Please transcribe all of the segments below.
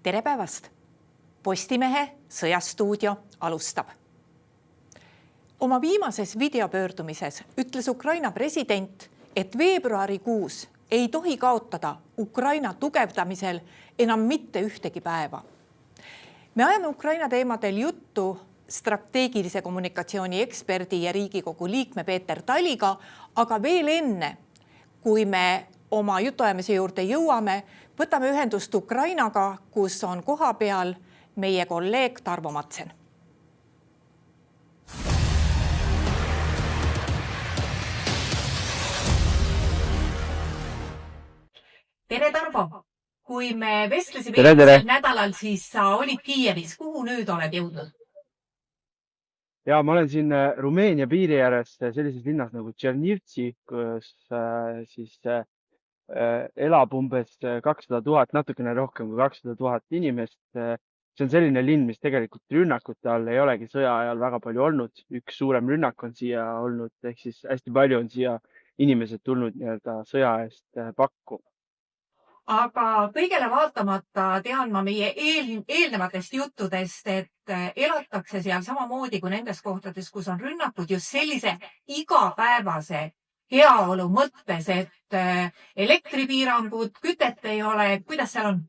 Tere päevast! Postimehe sõjastuudio alustab. Oma viimases videopöördumises ütles Ukraina president, et veebruarikuus ei tohi kaotada Ukraina tugevdamisel enam mitte ühtegi päeva. Me ajame Ukraina teemadel juttu strateegilise kommunikatsiooni eksperdi ja Riigikogu liikme Peeter Taliga, aga veel enne, kui me oma jutuajamise juurde jõuame, võtame ühendust Ukrainaga, kus on kohapeal meie kolleeg Tarvo Matsen. Tere Tarvo! Kui me vestlesime eelmisel nädalal, siis sa olid Kiievis. Kuhu nüüd oled jõudnud? Ja ma olen siin Rumeenia piiri ääres sellises linnas nagu Tšernivtsi, kus elab umbes 200 000, natukene rohkem kui 200 000 inimest. See on selline linn, mis tegelikult rünnakute all ei olegi sõja ajal väga palju olnud. Üks suurem rünnak on siia olnud, ehk siis hästi palju on siia inimesed tulnud sõja eest pakku. Aga kõigele vaatamata tean ma meie eelnevatest juttudest, et elatakse seal samamoodi kui nendes kohtades, kus on rünnakud just sellise igapäevase heaolu mõttes, et elektripiirangud, kütet ei ole. Kuidas seal on?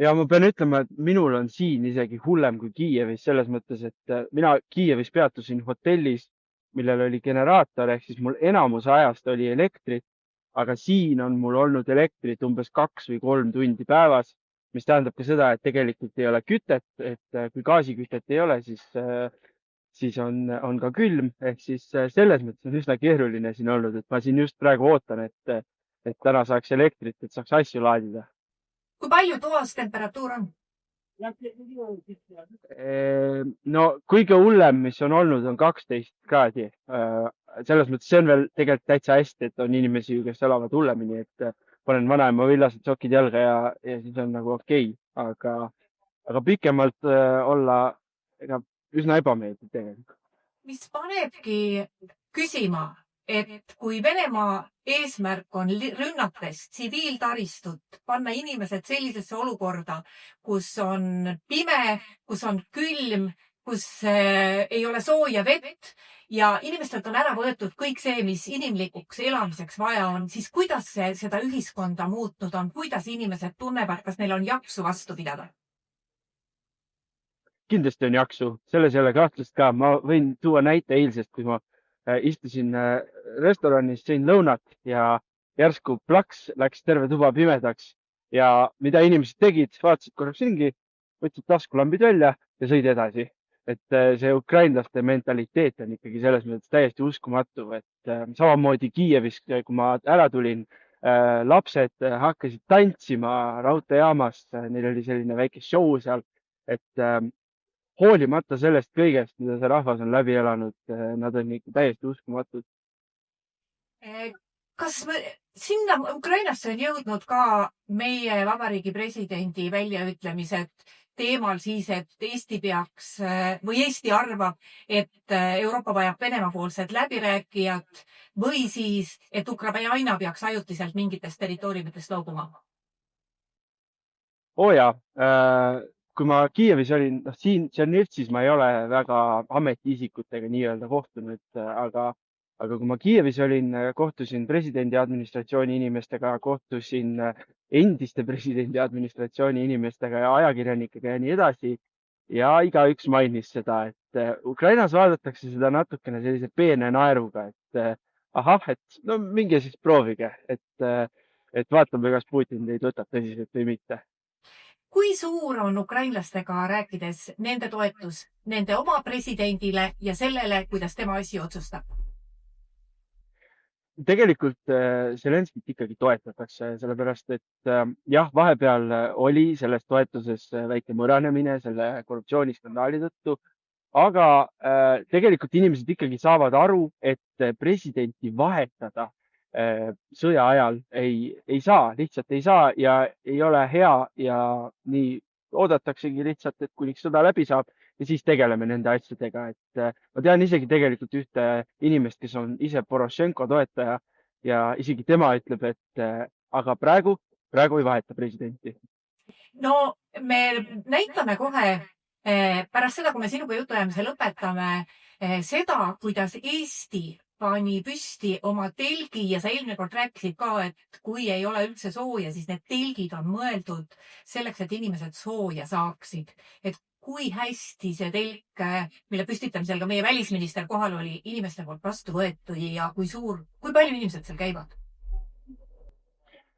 Ja ma pean ütlema, et minul on siin isegi hullem kui Kiievis selles mõttes, et mina Kiievis peatusin hotellis, millel oli generaator, ehk siis mul enamus ajast oli elektrit. Aga siin on mul olnud elektrit umbes 2 või 3 tundi päevas, mis tähendab ka seda, et tegelikult ei ole kütet, et kui gaasikütet ei ole, siis on ka külm, ehk siis selles mõttes on üsna keeruline siin olnud, et ma siin just praegu ootan, et täna saaks elektrit, et saaks asju laadida. Kui palju toas temperatuur on? No kõige hullem, mis on olnud, on 12 kraadi. Selles mõttes see on veel tegelikult täitsa hästi, et on inimesi, kes elavad hullemini, et panen vanaema villased sokid jalga ja siis on nagu okei. Aga pikemalt olla üsna ebameeldiv tegelikult. Mis panebki küsima, et kui Venemaa eesmärk on rünnates tsiviiltaristut, panna inimesed sellisesse olukorda, kus on pime, kus on külm, kus ei ole sooja vett ja inimestelt on ära võetud kõik see, mis inimlikuks elamiseks vaja on, siis kuidas seda ühiskonda muutnud on? Kuidas inimesed tunnevad, kas neil on jaksu vastu pidada? Kindlasti on jaksu. Selles ei ole kahtlust ka. Ma võin tuua näite eilsest, kui ma istusin restoranis, sõin lõunat ja järsku plaks läks terve tuba pimedaks. Ja mida inimesed tegid, vaatasid korraks ringi, võtsid taskulampid välja ja sõid edasi. Et see ukrainlaste mentaliteet on ikkagi selles mõttes täiesti uskumatu, et samamoodi Kiievis, kui ma ära tulin, lapsed hakkasid tantsima raudteejaamas, neil oli selline väike show seal, et hoolimata sellest kõigest, mida see rahvas on läbi elanud, nad on ikka täiesti uskumatud. Kas sinna Ukrainasse on jõudnud ka meie vabariigi presidendi väljaütlemised teemal siis, et Eesti peaks või Eesti arvab, et Euroopa vajab Venemaa-poolsed läbirääkijad või siis, et Ukraina peaks ajutiselt mingitest territooriumitest loobuma? Kui ma Kiievis olin, siin Tšernivtsis ma ei ole väga ametiisikutega nii-öelda kohtunud, aga kui ma Kiievis olin, kohtusin presidendi administratsiooni inimestega, kohtusin endiste presidendi administratsiooni inimestega ja ajakirjanikega ja nii edasi. Ja igaüks mainis seda, et Ukrainas vaadatakse seda natukene sellise peene naeruga, et no minge siis proovige, et vaatame, kas Putin teid võtab tõsiselt või mitte. Kui suur on ukrainlastega rääkides nende toetus nende oma presidendile ja sellele, kuidas tema asju otsustab? Tegelikult Zelenskit ikkagi toetatakse, sellepärast et jah, vahepeal oli selles toetuses väike mõranemine selle korruptsiooniskandaali tõttu, aga tegelikult inimesed ikkagi saavad aru, et presidenti vahetada sõja ajal ei saa, lihtsalt ei saa ja ei ole hea ja nii oodataksegi lihtsalt, et kuniks sõda läbi saab ja siis tegeleme nende asjadega. Et ma tean isegi tegelikult ühte inimest, kes on ise Porošenko toetaja ja isegi tema ütleb, et aga praegu ei vaheta presidenti. No me näitame kohe pärast seda, kui me sinuga jutuajamise lõpetame, seda, kuidas Eesti pani püsti oma telgi ja sa eelmine kord rääkisid ka, et kui ei ole üldse sooja, siis need telgid on mõeldud selleks, et inimesed sooja saaksid. Et kui hästi see telk, mille püstitamisel ka meie välisminister kohal oli, inimeste poolt vastu võetud ja kui palju inimesed seal käivad?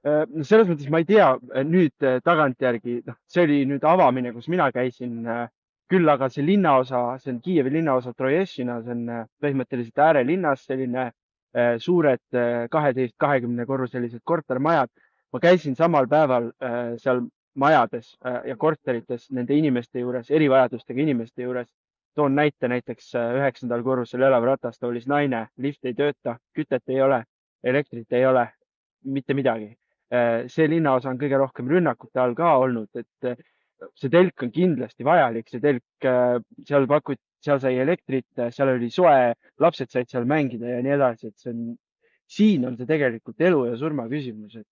Selles mõttes ma ei tea nüüd tagantjärgi, see oli nüüd avamine, kus mina käisin, küll aga see linnaosa, see on Kiievi linnaosa Troješina, see on põhimõtteliselt äärelinnas selline suured 12-20 korruselised kortermajad. Ma käisin samal päeval seal majades ja korterites nende inimeste juures, erivajadustega inimeste juures. Toon näite näiteks 9. korrusel elav ratastoolis naine, lift ei tööta, kütet ei ole, elektrit ei ole, mitte midagi. See linnaosa on kõige rohkem rünnakute all ka olnud, et see telk on kindlasti vajalik, see telk, seal sai elektrit, seal oli soe, lapsed said seal mängida ja nii edasi, et siin on see tegelikult elu ja surma küsimus, et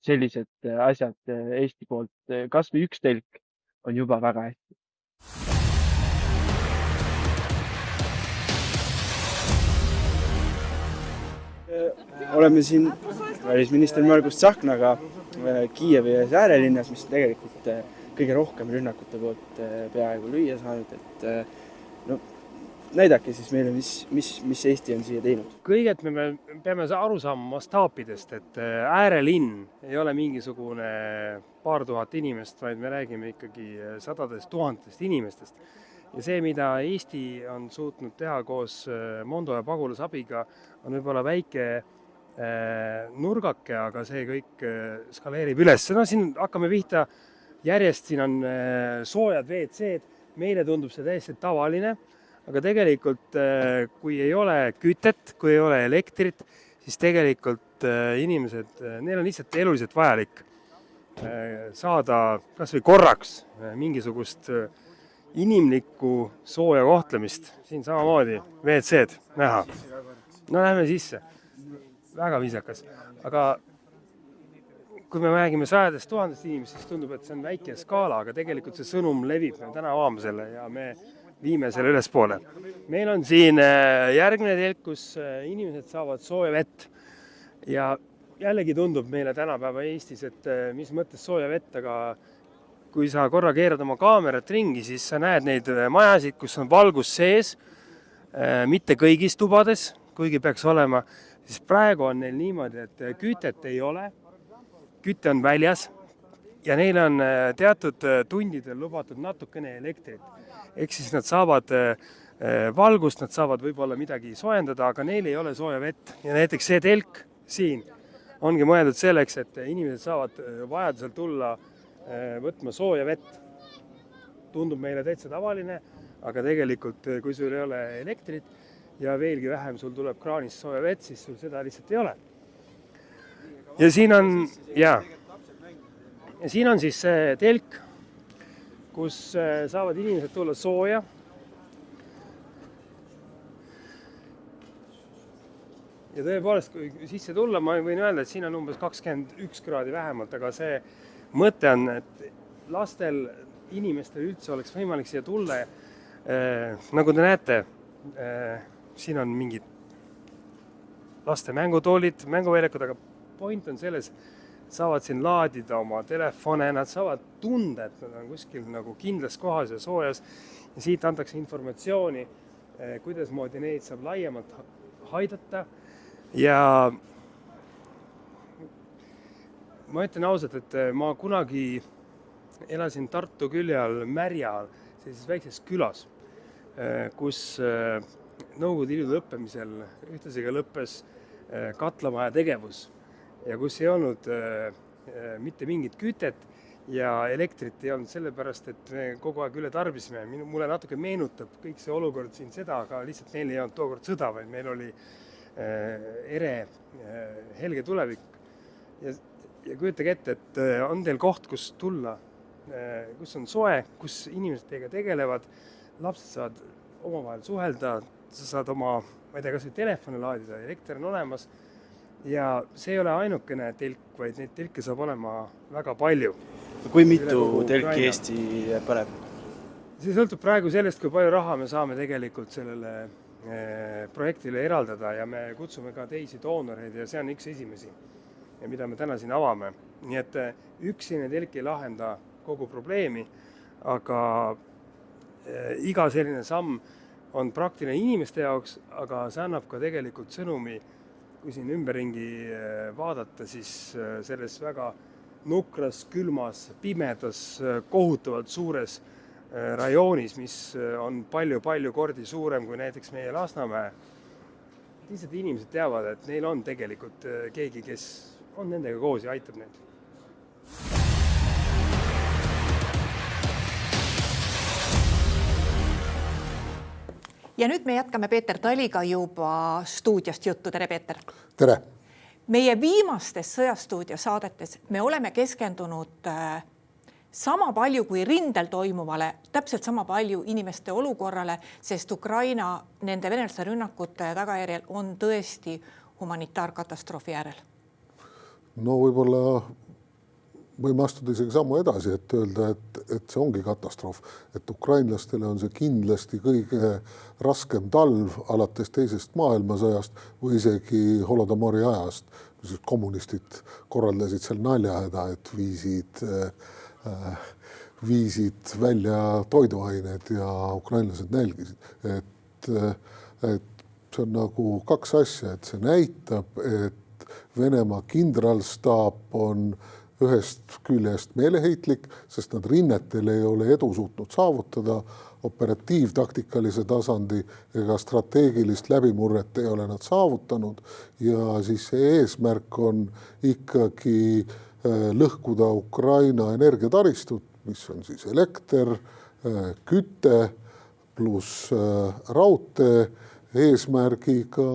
sellised asjad Eesti poolt, kas või üks telk on juba väga hästi. Oleme siin välisminister Margus Tsahknaga Kiievi äärelinnas, mis tegelikult kõige rohkem rünnakute poolt peaaegu lüüa saanud, et no, näidake siis meile, mis Eesti on siia teinud. Kõiget me peame aru saama mastaapidest, et äärelinn ei ole mingisugune paar tuhat inimest, vaid me räägime ikkagi sadadest tuhandest inimestest. Ja see, mida Eesti on suutnud teha koos Mondo ja Pagulasabiga, on võib-olla väike nurgake, aga see kõik skaleerib üles. No siin hakkame pihta järjest, siin on soojad WC-d, meile tundub see täiesti tavaline, aga tegelikult kui ei ole kütet, kui ei ole elektrit, siis tegelikult inimesed, neil on lihtsalt eluliselt vajalik saada kas või korraks mingisugust inimlikku sooja kohtlemist. Siin samamoodi WC-d näha. No lähme sisse. Väga viisakas. Aga kui me räägime sajadest tuhandest inimest, siis tundub, et see on väike skaala, aga tegelikult see sõnum levib. Me täna avame selle ja me viime selle ülespoole. Meil on siin järgmine telk, kus inimesed saavad sooja vett. Ja jällegi tundub meile tänapäeva Eestis, et mis mõttes sooja vett, aga kui sa korra keerad oma kaamerat ringi, siis sa näed neid majasid, kus on valgus sees, mitte kõigis tubades, kuigi peaks olema, siis praegu on neil niimoodi, et kütet ei ole, küte on väljas ja neil on teatud tundidel lubatud natukene elektrit. Ehk siis nad saavad valgust, nad saavad võib-olla midagi soojendada, aga neil ei ole sooja vett. Ja näiteks see telk siin ongi mõeldud selleks, et inimesed saavad vajadusel tulla võtma sooja vett. Tundub meile täitsa tavaline, aga tegelikult kui sul ei ole elektrit ja veelgi vähem sul tuleb kraanist sooja vett, siis sul seda lihtsalt ei ole. Ja siin on siis see telk, kus saavad inimesed tulla sooja. Ja tõepoolest, kui sisse tulla, ma võin öelda, et siin on umbes 21 kraadi vähemalt, aga see mõte on, et lastel, inimestel üldse oleks võimalik siia tulla. Nagu te näete, siin on mingid laste mängutoolid, mänguväljakud, aga point on selles, saavad siin laadida oma telefone, nad saavad tunda, et nad on kuskil nagu kindlas kohas ja soojas. Ja siit antakse informatsiooni, kuidas moodi neid saab laiemalt haidata. Ja ma ütlen ausalt, et ma kunagi elasin Tartu külje all Märjal, sellises väikses külas, kus Nõukogude Liidu lõppemisel ühtlasi ka lõppes katlamaja tegevus ja kus ei olnud mitte mingit kütet ja elektrit ei olnud sellepärast, et me kogu aeg üle tarbisime. Mulle natuke meenutab kõik see olukord siin seda, aga lihtsalt neil ei olnud tookord sõda, vaid meil oli ere helge tulevik. Ja kujutage ette, et on teil koht, kus tulla, kus on soe, kus inimesed teiega tegelevad, lapsed saavad omavahel suhelda, sa saad oma, ma ei tea, kas või telefoni laadida, elekter on olemas ja see ei ole ainukene telk, vaid neid telke saab olema väga palju. Kui mitu telki Eesti paneb? See sõltub praegu sellest, kui palju raha me saame tegelikult sellele projektile eraldada ja me kutsume ka teisi doonoreid ja see on üks esimesi, mida me täna siin avame. Nii et üksine telk ei lahenda kogu probleemi, aga iga selline samm on praktiline inimeste jaoks, aga see annab ka tegelikult sõnumi, kui siin ümberringi vaadata, siis selles väga nukras, külmas, pimedas, kohutavalt suures rajoonis, mis on palju kordi suurem kui näiteks meie Lasnamäe. Lihtsalt inimesed teavad, et neil on tegelikult keegi, kes on nendega koos ja aitab neid. Ja nüüd me jätkame Peeter Taliga juba stuudiost juttu. Tere, Peeter! Tere! Meie viimastes sõjastuudio saadetes me oleme keskendunud sama palju kui rindel toimuvale, täpselt sama palju inimeste olukorrale, sest Ukraina nende venelaste rünnakute tagajärjel on tõesti humanitaarkatastroofi äärel. No võib-olla võime astuda isegi sammu edasi, et öelda, et see ongi katastroof. Et ukrainlastele on see kindlasti kõige raskem talv alates teisest maailmasõjast või isegi Holodomori ajast. Kommunistid korraldasid seal naljahäda, et viisid välja toiduained ja ukrainlased nälgisid. Et see on nagu kaks asja, et see näitab, et Venemaa kindralstaap on ühest küljest meeleheitlik, sest nad rinnetel ei ole edu suutnud saavutada, operatiivtaktikalise tasandi ega strateegilist läbimurret ei ole nad saavutanud ja siis see eesmärk on ikkagi lõhkuda Ukraina energiataristut, mis on siis elekter, küte pluss raudtee eesmärgiga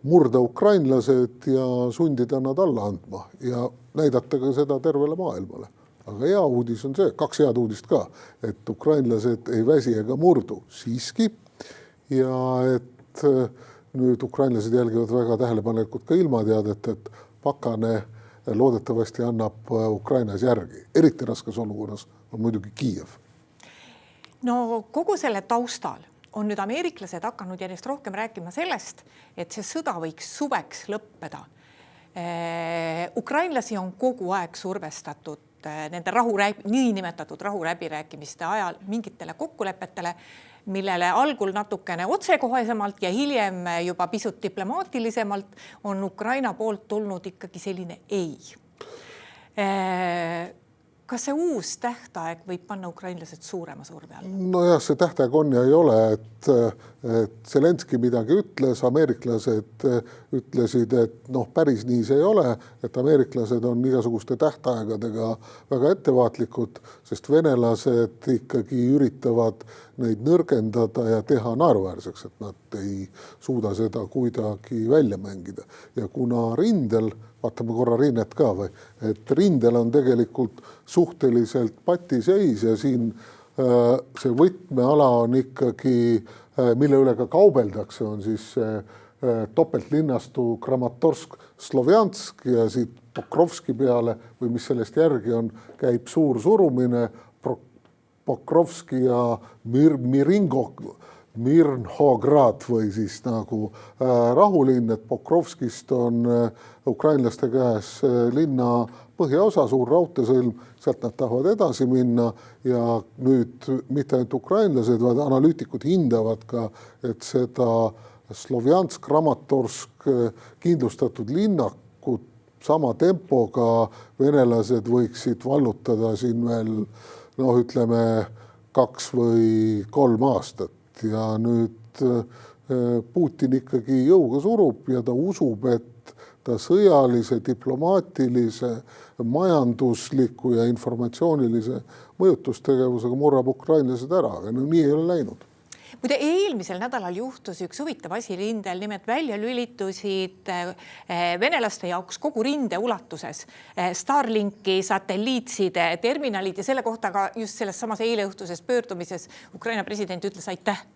murda ukrainlased ja sundida nad alla andma ja näidata ka seda tervele maailmale. Aga hea uudis on see, kaks head uudist ka, et ukrainlased ei väsi ega murdu siiski ja et nüüd ukrainlased jälgivad väga tähelepanelikult ka ilmateadet, et pakane loodetavasti annab Ukrainas järgi. Eriti raskes olukorras on muidugi Kiiev. No kogu selle taustal on nüüd ameeriklased hakanud järjest rohkem rääkima sellest, et see sõda võiks suveks lõppeda. Ukrainlasi on kogu aeg survestatud nende niinimetatud rahuläbirääkimiste ajal mingitele kokkulepetele, millele algul natukene otsekohesemalt ja hiljem juba pisut diplomaatilisemalt on Ukraina poolt tulnud ikkagi selline ei. Kas see uus tähtaeg võib panna ukrainlased suurema surve all? No jah, see tähtaeg on ja ei ole, et Zelenski midagi ütles, ameeriklased ütlesid, et päris nii see ei ole, et ameeriklased on igasuguste tähtaegadega väga ettevaatlikud, sest venelased ikkagi üritavad neid nõrgendada ja teha naeruväärseks, et nad ei suuda seda kuidagi välja mängida. Ja kuna rindel, vaatame korra rinnet ka või, et rindel on tegelikult suhteliselt patiseis ja siin see võtmeala on ikkagi, mille üle ka kaubeldakse, on siis topeltlinnastu Kramatorsk-Slovjansk ja siit Pokrovski peale või mis sellest järgi on, käib suur surumine Pokrovski ja Mirnhograd või siis nagu rahulinn, et Pokrovskist on ukrainlaste käes linna põhjaosa, suur raudteesõlm, sealt nad tahavad edasi minna ja nüüd mitte ainult ukrainlased, vaid analüütikud hindavad ka, et seda Slovjansk, Kramatorsk kindlustatud linnakut sama tempoga venelased võiksid vallutada siin veel, ütleme 2 või 3 aastat. Ja nüüd Putin ikkagi jõuga surub ja ta usub, et ta sõjalise, diplomaatilise, majandusliku ja informatsioonilise mõjutustegevusega murrab ukrainlased ära, aga nii ei ole läinud. Muide, eelmisel nädalal juhtus üks huvitav asi rindel, nimelt välja lülitusid venelaste jaoks kogu rinde ulatuses Starlinki satelliitside terminalid ja selle kohta ka just selles samas eileõhtuses pöördumises Ukraina president ütles aitäh.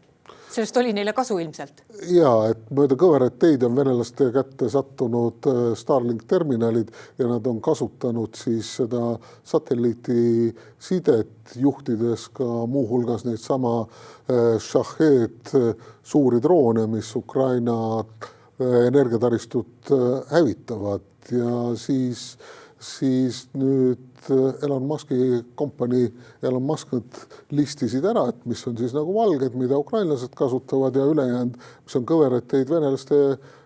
Sellest oli neile kasu ilmselt. Ja, et mööda kõveraid teid on venelaste kätte sattunud Starlink terminalid ja nad on kasutanud siis seda satelliiti sidet juhtides ka muuhulgas neid sama Shahed suuri droone, mis Ukraina energiataristut hävitavad ja siis nüüd Elon Muski kompanii Elon Musk listisid ära, et mis on siis nagu valged, mida ukrainlased kasutavad ja ülejäänud, mis on kõveraid teid venelaste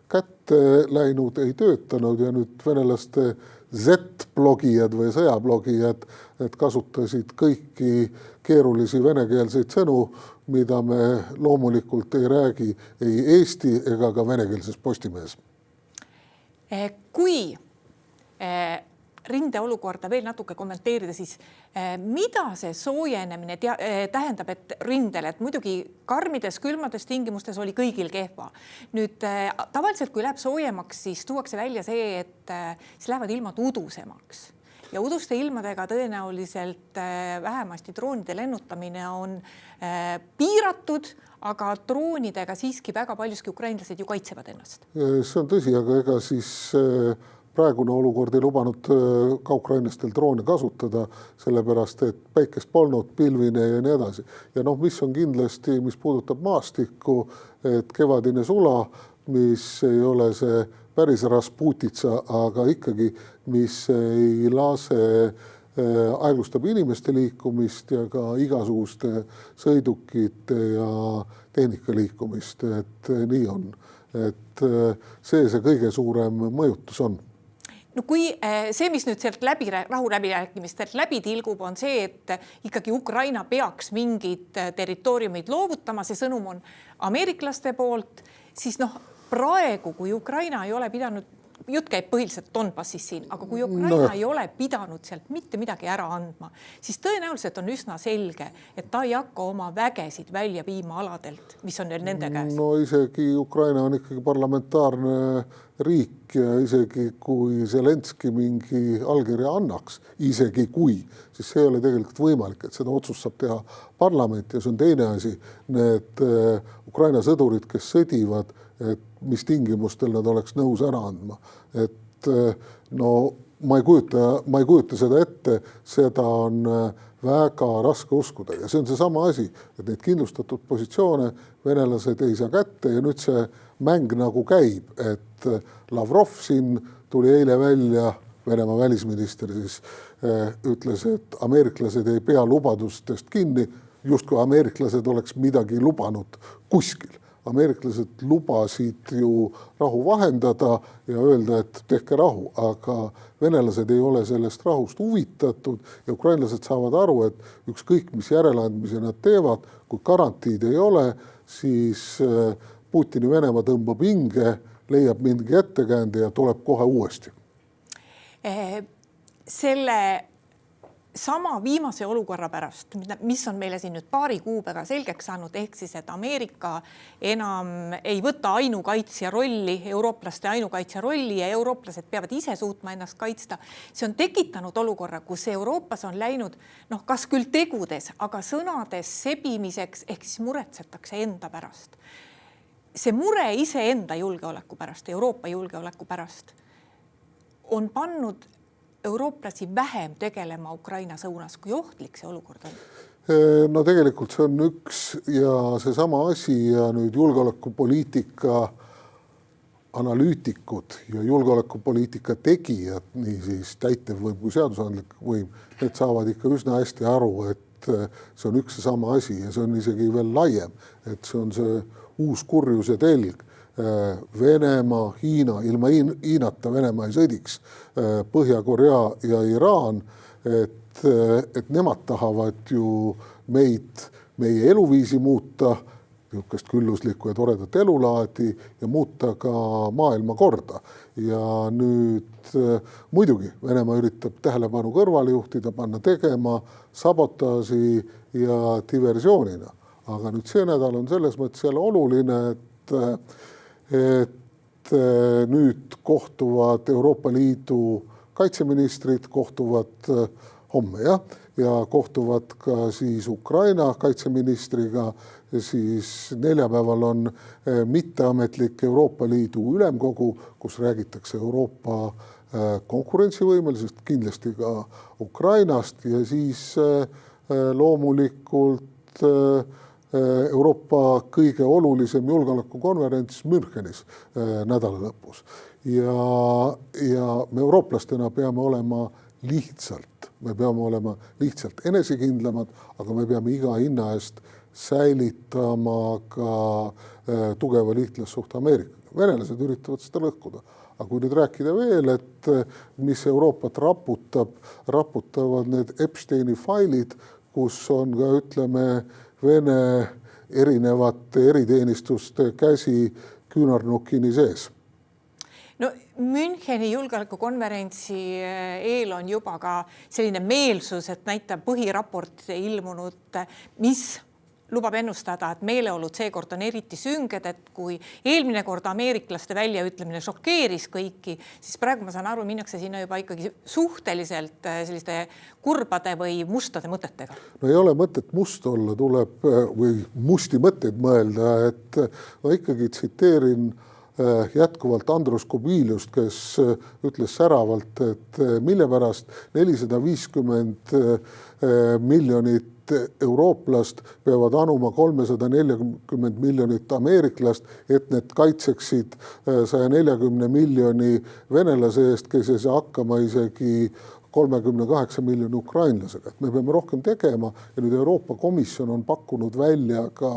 kätte läinud, ei töötanud ja nüüd venelaste Z-blogijad või sõjablogijad kasutasid kõiki keerulisi venekeelseid sõnu, mida me loomulikult ei räägi ei Eesti ega ka venekeelses Postimehes. Kui rindeolukorda veel natuke kommenteerida, siis mida see soojenemine tähendab, et rindel, et muidugi karmides, külmades tingimustes oli kõigil kehva. Nüüd tavaliselt, kui läheb soojemaks, siis tuuakse välja see, et siis lähevad ilmad udusemaks. Ja uduste ilmadega tõenäoliselt vähemasti droonide lennutamine on piiratud, aga droonidega siiski väga paljuski ukrainlased ju kaitsevad ennast. See on tõsi, aga ega siis praegune olukord ei lubanud ka ukrainlastel droone kasutada, sellepärast, et päikest polnud, pilvine ja nii edasi. Ja mis on kindlasti, mis puudutab maastikku, et kevadine sula, mis ei ole see päris Rasputitsa, aga ikkagi, mis ei lase, aeglustab inimeste liikumist ja ka igasuguste sõidukite ja tehnika liikumist, et nii on. Et see kõige suurem mõjutus on. No kui see, mis nüüd sealt rahuläbirääkimistelt läbi tilgub, on see, et ikkagi Ukraina peaks mingid territooriumid loovutama, see sõnum on ameeriklaste poolt, siis praegu, kui Ukraina ei ole pidanud, jutt käib põhiliselt Donbassis siin, aga kui Ukraina ei ole pidanud sealt mitte midagi ära andma, siis tõenäoliselt on üsna selge, et ta ei hakka oma vägesid välja viima aladelt, mis on nende käes. No isegi Ukraina on ikkagi parlamentaarne riik ja isegi kui Zelenski mingi allkirja annaks, isegi kui, siis see ei ole tegelikult võimalik, et seda otsust saab teha parlament ja see on teine asi. Need Ukraina sõdurid, kes sõdivad, et mis tingimustel nad oleks nõus ära andma. Et ma ei kujuta seda ette, seda on väga raske uskuda ja see on see sama asi, et neid kindlustatud positsioone venelased ei saa kätte ja nüüd see mäng nagu käib, et Lavrov siin tuli eile välja, Venemaa välisminister siis ütles, et ameeriklased ei pea lubadustest kinni, justkui ameeriklased oleks midagi lubanud kuskil. Ameeriklased lubasid ju rahu vahendada ja öelda, et tehke rahu, aga venelased ei ole sellest rahust huvitatud ja ukrainlased saavad aru, et ükskõik mis järeleandmise nad teevad, kui garantiid ei ole, siis Putini Venemaa tõmbab hinge, leiab mingi ettekäände ja tuleb kohe uuesti. Selle sama viimase olukorra pärast, mis on meile siin nüüd paari kuupäeva selgeks saanud, ehk siis, et Ameerika enam ei võta ainukaitsja rolli, eurooplaste ainukaitsja rolli ja eurooplased peavad ise suutma ennast kaitsta. See on tekitanud olukorra, kus Euroopas on läinud, kas küll tegudes, aga sõnades sebimiseks, ehk siis muretsetakse enda pärast. See mure ise enda julgeoleku pärast, Euroopa julgeoleku pärast on pannud eurooplasi vähem tegelema Ukraina suunas, kui ohtlik see olukord on? No tegelikult see on üks ja see sama asi ja nüüd julgeolekupoliitika analüütikud ja julgeolekupoliitika tegijad, nii siis täitevvõim kui seadusandlik võim, need saavad ikka üsna hästi aru, et see on üks ja sama asi ja see on isegi veel laiem, et see on see uus kurjuse telg. Venemaa, Hiina, ilma Hiinata Venemaa ei sõdiks, Põhja-Korea ja Iraan, et nemad tahavad ju meie eluviisi muuta, niisugust külluslikku ja toredat elulaadi ja muuta ka maailmakorda. Ja nüüd muidugi Venemaa üritab tähelepanu kõrvale juhtida, panna tegema sabotaaži ja diversioonina. Aga nüüd see nädal on selles mõttes jälle oluline, et nüüd kohtuvad Euroopa Liidu kaitseministrid, kohtuvad homme ja kohtuvad ka siis Ukraina kaitseministriga siis neljapäeval on mitteametlik Euroopa Liidu ülemkogu, kus räägitakse Euroopa konkurentsivõimelisest, kindlasti ka Ukrainast ja siis loomulikult Euroopa kõige olulisem julgeolekukonverents Münchenis nädala lõpus. Ja me eurooplastena peame olema lihtsalt enesekindlamad, aga me peame iga hinna eest säilitama ka tugeva liitlassuhte Ameerikaga. Venelased üritavad seda lõhkuda. Aga kui nüüd rääkida veel, et mis Euroopat raputavad need Epsteini failid, kus on ka, ütleme, Vene erinevate eriteenistuste käsi küünarnukini sees. No Müncheni julgeolekukonverentsi eel on juba ka selline meelsus, et näitab põhiraport ilmunud, mis lubab ennustada, et meeleolud seekord on eriti sünged, et kui eelmine kord ameeriklaste väljaütlemine šokeeris kõiki, siis praegu ma saan aru, minnakse sinna juba ikkagi suhteliselt selliste kurbade või mustade mõtetega. No ei ole mõtet must olla, tuleb või musti mõtteid mõelda, et ma ikkagi tsiteerin jätkuvalt Andrus Kubiliust, kes ütles säravalt, et mille pärast 450 miljonit eurooplast peavad anuma 340 miljonit ameeriklast, et need kaitseksid 140 miljoni venelase eest, kes ei saa hakkama isegi 38 miljoni ukrainlasega. Me peame rohkem tegema ja nüüd Euroopa Komisjon on pakkunud välja ka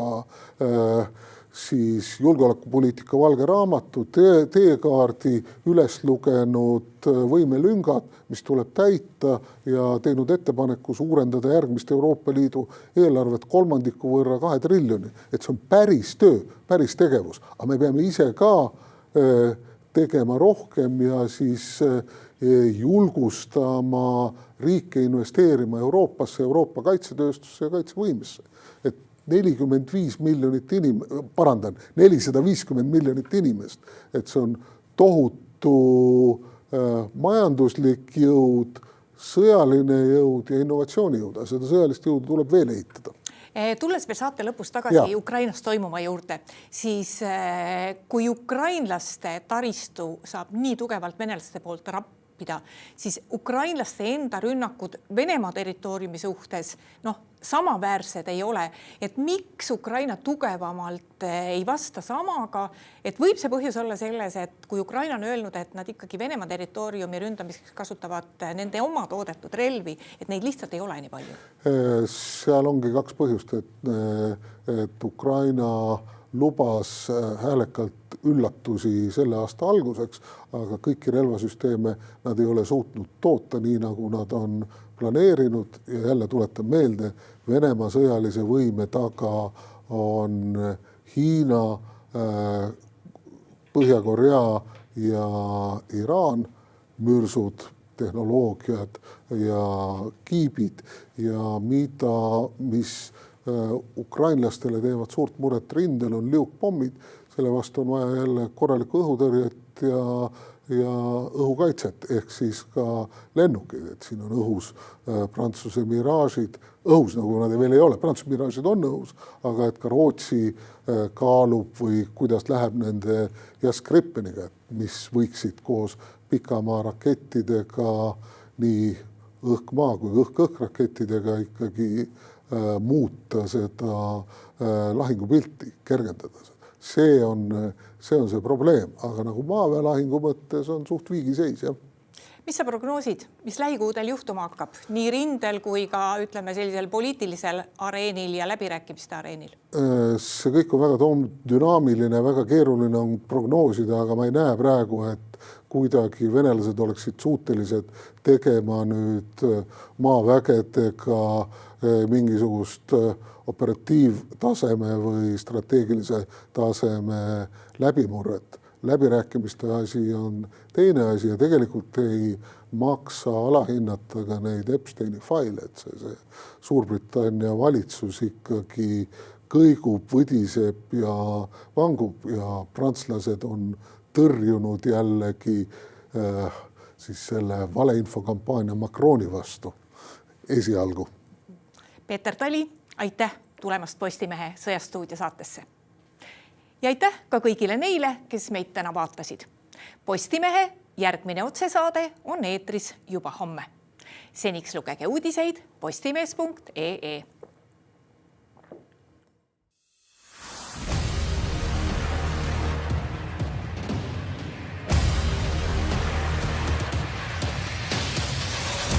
siis julgeolekupoliitika valge raamatu teekaardi üles lugenud võimelüngad, mis tuleb täita ja teinud ettepaneku suurendada järgmist Euroopa Liidu eelarvet 3% võrra 2 triljoni. Et see on päris töö, päris tegevus, aga me peame ise ka tegema rohkem ja siis julgustama riike investeerima Euroopasse, Euroopa kaitsetööstusse ja kaitsevõimesse. Et 450 miljonit inimest, et see on tohutu majanduslik jõud, sõjaline jõud ja innovatsiooni jõud. Seda sõjalist jõudu tuleb veel ehitada. Tulles veel saate lõpus tagasi Ukrainas toimuma juurde, siis kui ukrainlaste taristu saab nii tugevalt venelaste poolt rappida, siis ukrainlaste enda rünnakud Venemaa territooriumi suhtes samaväärsed ei ole. Et miks Ukraina tugevamalt ei vasta samaga, et võib see põhjus olla selles, et kui Ukraina on öelnud, et nad ikkagi Venemaa territooriumi ründamiseks kasutavad nende oma toodetud relvi, et neid lihtsalt ei ole nii palju? Seal ongi 2 põhjust, et Ukraina lubas häälekalt üllatusi selle aasta alguseks, aga kõiki relvasüsteeme nad ei ole suutnud toota nii, nagu nad on planeerinud ja jälle tuletan meelde, Venemaa sõjalise võime taga on Hiina, Põhja-Korea ja Iraan, mürsud, tehnoloogiad ja kiibid ja mis ukrainlastele teevad suurt muret rindel on liukpommid, selle vastu on vaja jälle korralikku õhutõrjet ja õhukaitset ehk siis ka lennukid, et siin on õhus Prantsuse Mirage'id, õhus nagu nad veel ei ole, Prantsuse Mirage'id on õhus, aga et ka Rootsi kaalub või kuidas läheb nende Jaskrippeniga, mis võiksid koos pikamaa rakettidega, nii õhk-maa kui õhk-õhk-rakettidega ikkagi muuta seda lahingupilti, kergendada. See on see probleem, aga nagu maaväelahingu mõttes on suht viigiseis, jah. Mis sa prognoosid, mis lähikuudel juhtuma hakkab, nii rindel kui ka ütleme sellisel poliitilisel areenil ja läbirääkimiste areenil? See kõik on väga dünaamiline, väga keeruline on prognoosida, aga ma ei näe praegu, et kuidagi venelased oleksid suutelised tegema nüüd maavägedega mingisugust operatiivtaseme või strateegilise taseme läbimurret. Läbirääkimiste asi on teine asi ja tegelikult ei maksa alahinnata ka neid Epsteini faile, et see Suurbritannia valitsus ikkagi kõigub, võdiseb ja vangub ja prantslased on tõrjunud jällegi siis selle valeinfokampaania Macroni vastu esialgu. Peeter Tali, aitäh, tulemast Postimehe Sõjastuudio saatesse. Ja aitäh ka kõigile neile, kes meid täna vaatasid. Postimehe järgmine otsesaade on eetris juba homme. Seniks lugege uudiseid postimees.ee.